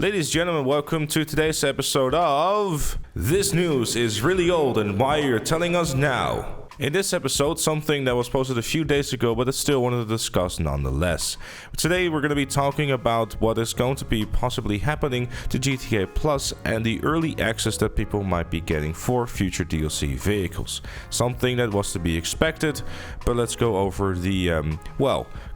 Ladies and gentlemen, welcome to today's episode of This News is Really Old and Why You're Telling Us Now. In this episode, something that was posted a few days ago, but I still wanted to discuss nonetheless. Today, we're going to be talking about what is going to be possibly happening to GTA Plus and the early access that people might be getting for future DLC vehicles. Something that was to be expected, but let's go over the,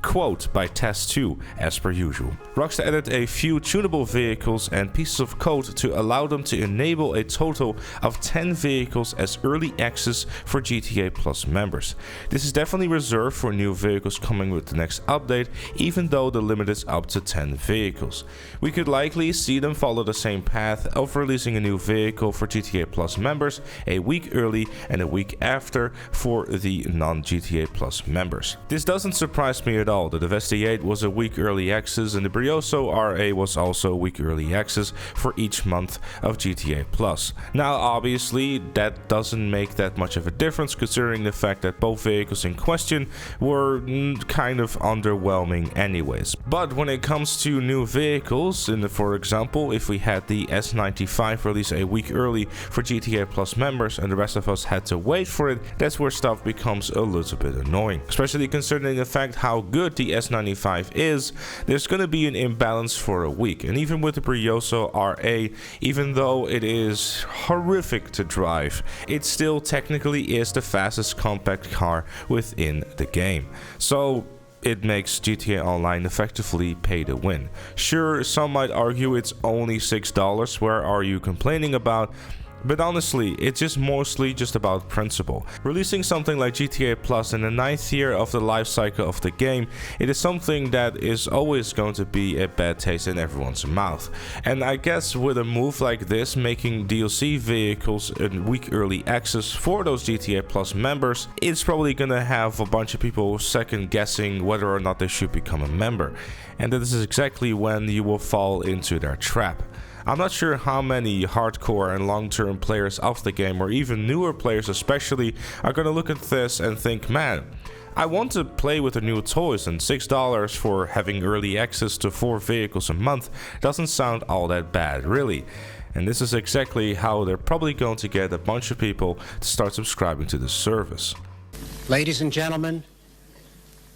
quote by Test 2, as per usual. Rockstar added a few tunable vehicles and pieces of code to allow them to enable a total of 10 vehicles as early access for GTA Plus members. This is definitely reserved for new vehicles coming with the next update, even though the limit is up to 10 vehicles. We could likely see them follow the same path of releasing a new vehicle for GTA Plus members a week early and a week after for the non-GTA Plus members. This doesn't surprise me at all. The Vesti 8 was a week early access and the Brioso RA was also a week early access for each month of GTA Plus. Now obviously that doesn't make that much of a difference considering the fact that both vehicles in question were kind of underwhelming anyways. But when it comes to new vehicles, for example, if we had the S95 release a week early for GTA Plus members and the rest of us had to wait for it, that's where stuff becomes a little bit annoying. Especially considering the fact how good the S95 is, there's going to be an imbalance for a week. And even with the Brioso RA, even though it is horrific to drive, it still technically is the fastest compact car within the game. So it makes GTA Online effectively pay to win. Sure, some might argue it's only $6, where are you complaining about? But honestly, it's just mostly just about principle. Releasing something like GTA Plus in the 9th year of the life cycle of the game, it is something that is always going to be a bad taste in everyone's mouth. And I guess with a move like this, making DLC vehicles a week early access for those GTA Plus members, it's probably gonna have a bunch of people second guessing whether or not they should become a member. And this is exactly when you will fall into their trap. I'm not sure how many hardcore and long-term players of the game, or even newer players especially, are gonna look at this and think, man, I want to play with the new toys, and $6 for having early access to 4 vehicles a month doesn't sound all that bad, really. And this is exactly how they're probably going to get a bunch of people to start subscribing to the service. Ladies and gentlemen,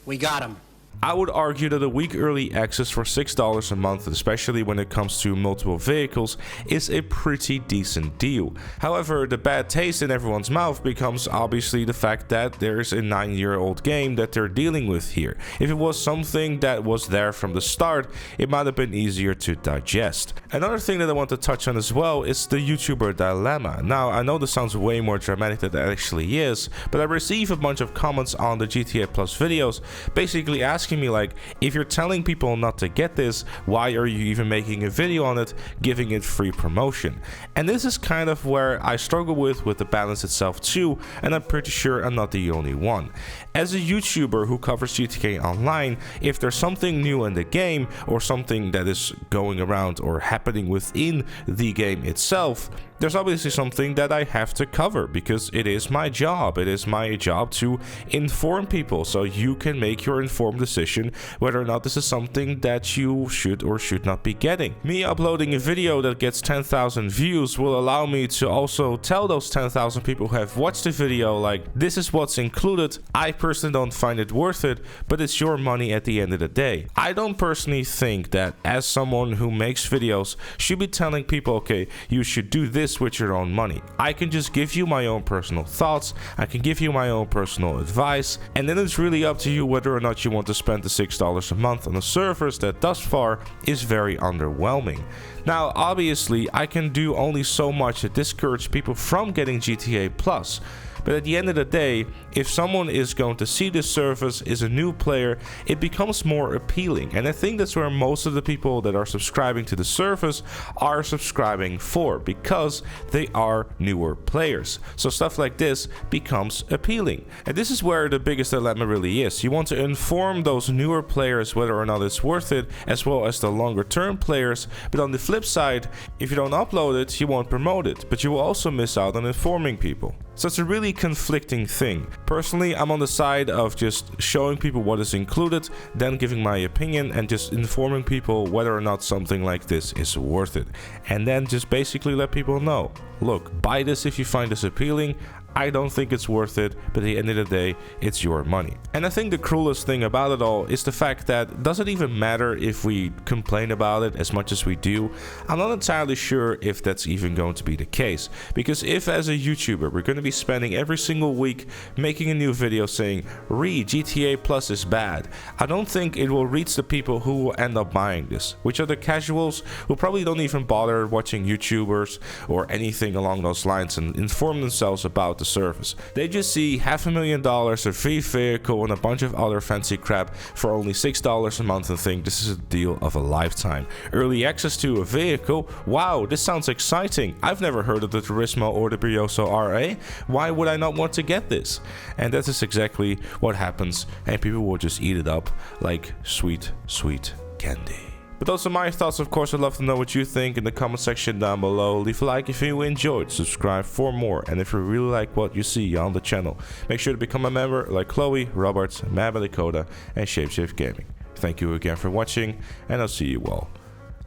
we got him. I would argue that a week early access for $6 a month, especially when it comes to multiple vehicles, is a pretty decent deal. However, the bad taste in everyone's mouth becomes obviously the fact that there's a 9-year-old game that they're dealing with here. If it was something that was there from the start, it might have been easier to digest. Another thing that I want to touch on as well is the YouTuber dilemma. Now, I know this sounds way more dramatic than it actually is, but I receive a bunch of comments on the GTA Plus videos basically asking me like, if you're telling people not to get this, why are you even making a video on it, giving it free promotion? And this is kind of where I struggle with the balance itself too, and I'm pretty sure I'm not the only one. As a YouTuber who covers GTA Online, if there's something new in the game or something that is going around or happening within the game itself, there's obviously something that I have to cover because it is my job. It is my job to inform people so you can make your informed decision whether or not this is something that you should or should not be getting. Me uploading a video that gets 10,000 views will allow me to also tell those 10,000 people who have watched the video like, this is what's included. I personally don't find it worth it, but it's your money at the end of the day. I don't personally think that as someone who makes videos should be telling people, okay, you should do this with your own money. I can just give you my own personal thoughts, I can give you my own personal advice, and then it's really up to you whether or not you want to spend the $6 a month on a service that thus far is very underwhelming. Now obviously I can do only so much to discourage people from getting GTA Plus. But at the end of the day, if someone is going to see this service, is a new player, it becomes more appealing. And I think that's where most of the people that are subscribing to the service are subscribing for, because they are newer players. So stuff like this becomes appealing. And this is where the biggest dilemma really is. You want to inform those newer players whether or not it's worth it, as well as the longer term players. But on the flip side, if you don't upload it, you won't promote it, but you will also miss out on informing people. So it's a really conflicting thing. Personally, I'm on the side of just showing people what is included, then giving my opinion and just informing people whether or not something like this is worth it. And then just basically let people know, look, buy this if you find this appealing. I don't think it's worth it, but at the end of the day, it's your money. And I think the cruelest thing about it all is the fact that does it even matter if we complain about it as much as we do? I'm not entirely sure if that's even going to be the case. Because if as a YouTuber we're going to be spending every single week making a new video saying, GTA Plus is bad, I don't think it will reach the people who will end up buying this, which are the casuals who probably don't even bother watching YouTubers or anything along those lines and inform themselves about the service. They just see $500,000, a free vehicle and a bunch of other fancy crap for only $6 a month and think this is a deal of a lifetime. Early access to a vehicle? Wow, this sounds exciting. I've never heard of the Turismo or the Brioso RA. Why would I not want to get this? And that is exactly what happens, and people will just eat it up like sweet, sweet candy. But those are my thoughts. Of course, I'd love to know what you think in the comment section down below. Leave a like if you enjoyed, subscribe for more, and if you really like what you see on the channel, make sure to become a member like Chloe, Robert, Mab Dakota, and Shapeshift Gaming. Thank you again for watching, and I'll see you all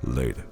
later.